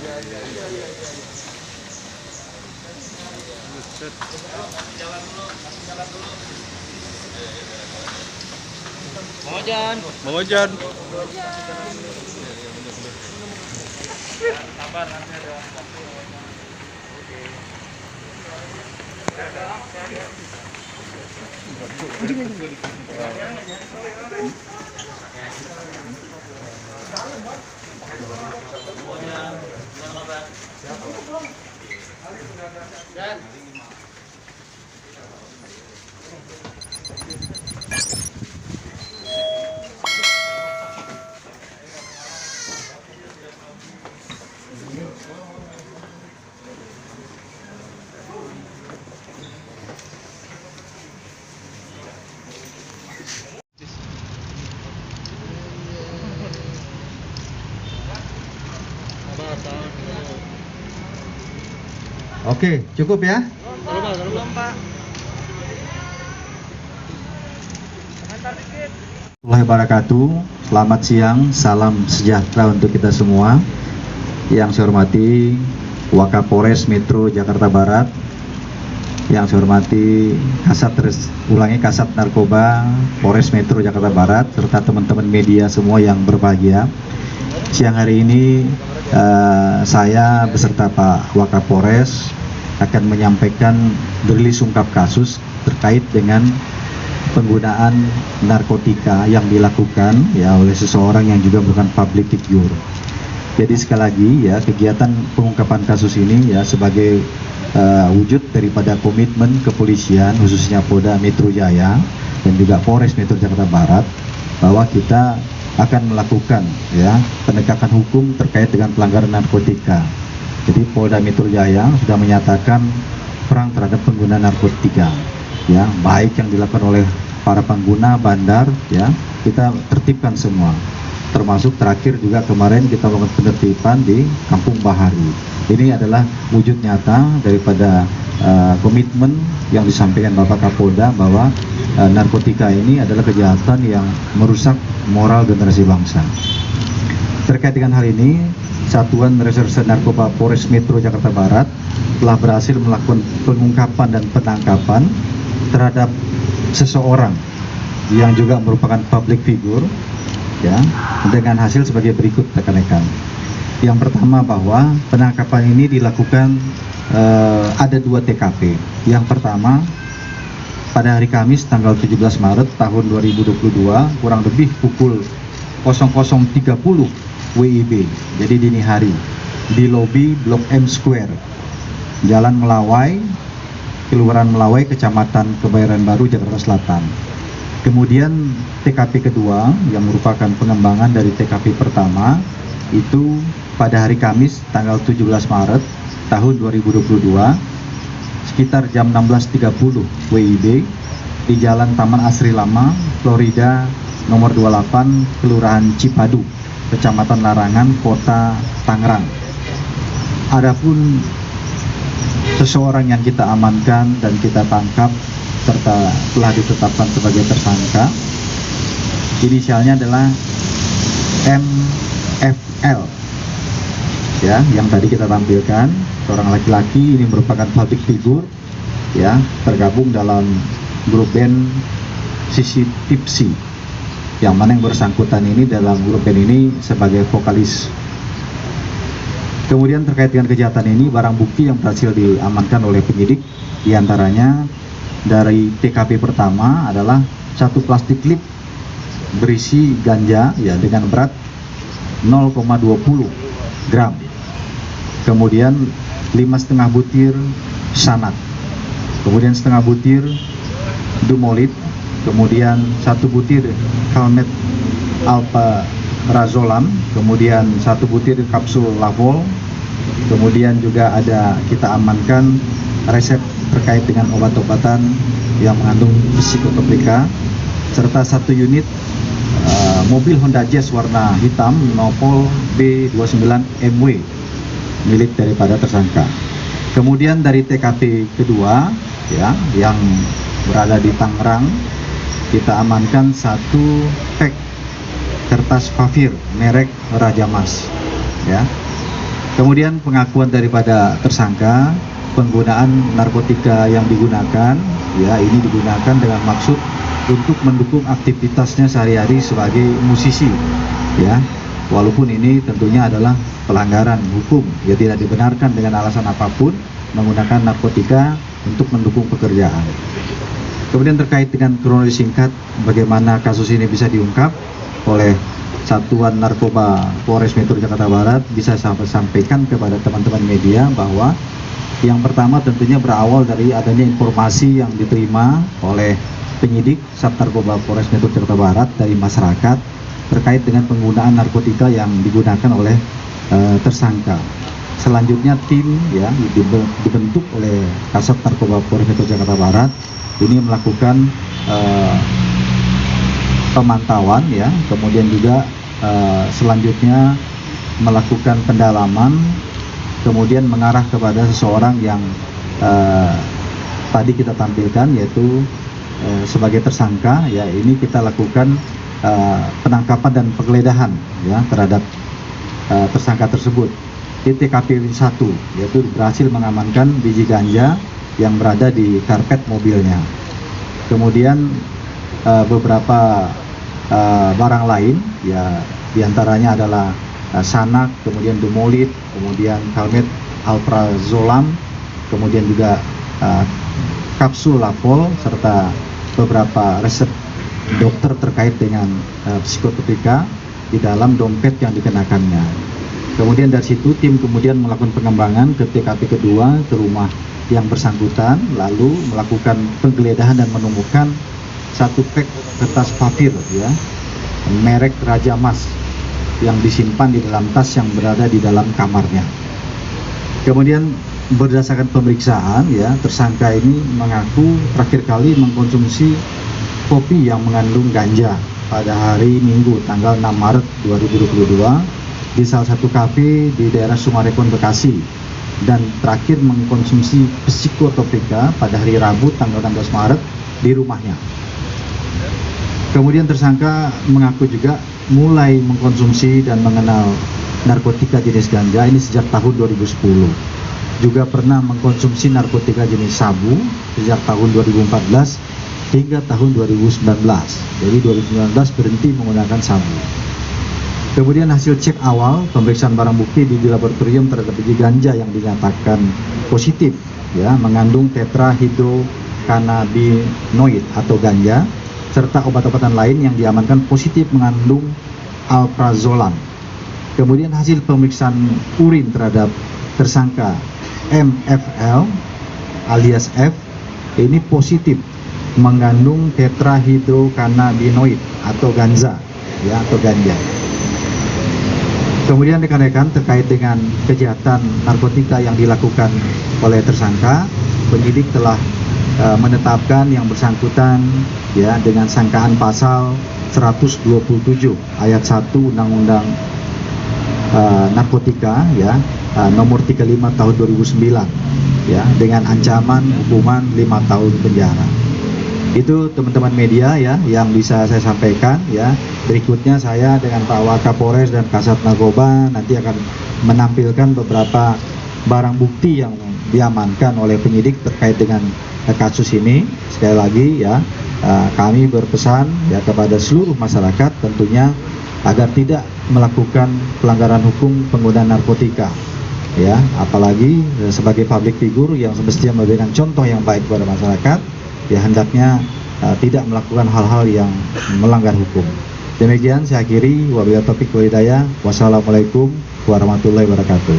Bang Ojan. Sabar nanti ada. Oke, cukup ya. Belum, Pak. Warahmatullahi wabarakatuh. Selamat siang, salam sejahtera untuk kita semua. Yang saya hormati Wakapolres Metro Jakarta Barat, yang saya hormati Kasat Narkoba Polres Metro Jakarta Barat, serta teman-teman media semua yang berbahagia. Siang hari ini saya beserta Pak Wakapolres akan menyampaikan rilis ungkap kasus terkait dengan penggunaan narkotika yang dilakukan ya oleh seseorang yang juga bukan public figure. Jadi sekali lagi ya, kegiatan pengungkapan kasus ini ya sebagai wujud daripada komitmen kepolisian khususnya Polda Metro Jaya dan juga Polres Metro Jakarta Barat bahwa kita akan melakukan ya penegakan hukum terkait dengan pelanggaran narkotika. Jadi Polda Metro Jaya sudah menyatakan perang terhadap pengguna narkotika ya, baik yang dilakukan oleh para pengguna bandar ya, kita tertibkan semua. Termasuk terakhir juga kemarin kita melakukan penertiban di Kampung Bahari. Ini adalah wujud nyata daripada komitmen yang disampaikan Bapak Kapolda bahwa narkotika ini adalah kejahatan yang merusak moral generasi bangsa. Terkait dengan hal ini, Satuan Reserse Narkoba Polres Metro Jakarta Barat telah berhasil melakukan pengungkapan dan penangkapan terhadap seseorang yang juga merupakan public figure ya, dengan hasil sebagai berikut rekan-rekan. Yang pertama bahwa penangkapan ini dilakukan ada 2 TKP. Yang pertama pada hari Kamis tanggal 17 Maret tahun 2022 kurang lebih pukul 00.30 WIB, jadi dini hari, di lobi Blok M Square, Jalan Melawai, Kelurahan Melawai, Kecamatan Kebayoran Baru, Jakarta Selatan. Kemudian TKP kedua yang merupakan pengembangan dari TKP pertama itu pada hari Kamis tanggal 17 Maret tahun 2022 sekitar jam 16.30 WIB di Jalan Taman Asri Lama, Florida nomor 28, Kelurahan Cipadu, Kecamatan Larangan, Kota Tangerang. Adapun seseorang yang kita amankan dan kita tangkap serta telah ditetapkan sebagai tersangka, inisialnya adalah MFL ya, yang tadi kita tampilkan, seorang laki-laki. Ini merupakan public figure ya, tergabung dalam grup band Sisi Tipsi, yang mana yang bersangkutan ini dalam grup band ini sebagai vokalis. Kemudian terkait dengan kejahatan ini, barang bukti yang berhasil diamankan oleh penyidik diantaranya dari TKP pertama adalah 1 plastik klip berisi ganja ya dengan berat 0,20 gram. Kemudian 5,5 butir sanat, kemudian setengah butir dumolit, kemudian 1 butir kalmet alprazolam, kemudian 1 butir kapsul lavol, kemudian juga ada kita amankan resep terkait dengan obat-obatan yang mengandung psikotropika, serta 1 unit mobil Honda Jazz warna hitam Nopol B29MW milik daripada tersangka. Kemudian dari TKP kedua ya, yang berada di Tangerang, kita amankan 1 pack kertas pavir merek Raja Mas ya. Kemudian pengakuan daripada tersangka, penggunaan narkotika yang digunakan, ya ini digunakan dengan maksud untuk mendukung aktivitasnya sehari-hari sebagai musisi, ya. Walaupun ini tentunya adalah pelanggaran hukum, ya tidak dibenarkan dengan alasan apapun menggunakan narkotika untuk mendukung pekerjaan. Kemudian terkait dengan kronologi singkat bagaimana kasus ini bisa diungkap oleh Satuan Narkoba Polres Metro Jakarta Barat, bisa saya sampaikan kepada teman-teman media bahwa yang pertama tentunya berawal dari adanya informasi yang diterima oleh penyidik Sat Narkoba Polres Metro Jakarta Barat dari masyarakat terkait dengan penggunaan narkotika yang digunakan oleh tersangka. Selanjutnya tim ya dibentuk oleh Kasat Narkoba Polres Metro Jakarta Barat ini melakukan pemantauan, ya, kemudian juga selanjutnya melakukan pendalaman, kemudian mengarah kepada seseorang yang tadi kita tampilkan, yaitu sebagai tersangka. Ya, ini kita lakukan penangkapan dan penggeledahan, ya, terhadap tersangka tersebut. Di TKP 1, yaitu berhasil mengamankan biji ganja yang berada di karpet mobilnya. Kemudian beberapa barang lain, ya, diantaranya adalah sanak, kemudian dumolit, kemudian kalmet alprazolam, kemudian juga kapsul lapol, serta beberapa resep dokter terkait dengan psikotropika di dalam dompet yang dikenakannya. Kemudian dari situ tim kemudian melakukan pengembangan ke TKP kedua, ke rumah yang bersangkutan, lalu melakukan penggeledahan dan menemukan satu pek kertas papir, ya, merek Raja Mas yang disimpan di dalam tas yang berada di dalam kamarnya. Kemudian berdasarkan pemeriksaan, ya, tersangka ini mengaku terakhir kali mengkonsumsi kopi yang mengandung ganja pada hari Minggu tanggal 6 Maret 2022 di salah satu kafe di daerah Sumarekon, Bekasi, dan terakhir mengkonsumsi psikotropika pada hari Rabu tanggal 16 Maret di rumahnya. Kemudian tersangka mengaku juga mulai mengkonsumsi dan mengenal narkotika jenis ganja ini sejak tahun 2010. Juga pernah mengkonsumsi narkotika jenis sabu sejak tahun 2014 hingga tahun 2019. Jadi 2019 berhenti menggunakan sabu. Kemudian hasil cek awal pemeriksaan barang bukti di laboratorium terhadap biji ganja yang dinyatakan positif, ya, mengandung tetrahidrokannabinoid atau ganja, serta obat-obatan lain yang diamankan positif mengandung alprazolam. Kemudian hasil pemeriksaan urin terhadap tersangka MFL alias F ini positif mengandung tetrahidrokannabinoid atau ganja, ya, atau ganja. Kemudian rekan-rekan terkait dengan kejahatan narkotika yang dilakukan oleh tersangka, penyidik telah menetapkan yang bersangkutan, ya, dengan sangkaan pasal 127 ayat 1 Undang-Undang Narkotika, ya, nomor 35 tahun 2009, ya, dengan ancaman hukuman 5 tahun penjara. Itu teman-teman media, ya, yang bisa saya sampaikan, ya. Berikutnya saya dengan Pak Wakapolres dan Kasat Narkoba nanti akan menampilkan beberapa barang bukti yang diamankan oleh penyidik terkait dengan kasus ini. Sekali lagi, ya, kami berpesan, ya, kepada seluruh masyarakat tentunya agar tidak melakukan pelanggaran hukum penggunaan narkotika, ya, apalagi sebagai public figure yang semestinya memberikan contoh yang baik kepada masyarakat, ya, hendaknya tidak melakukan hal-hal yang melanggar hukum. Demikian saya akhiri, wabillahi taufiq wal hidayah. Wassalamualaikum warahmatullahi wabarakatuh.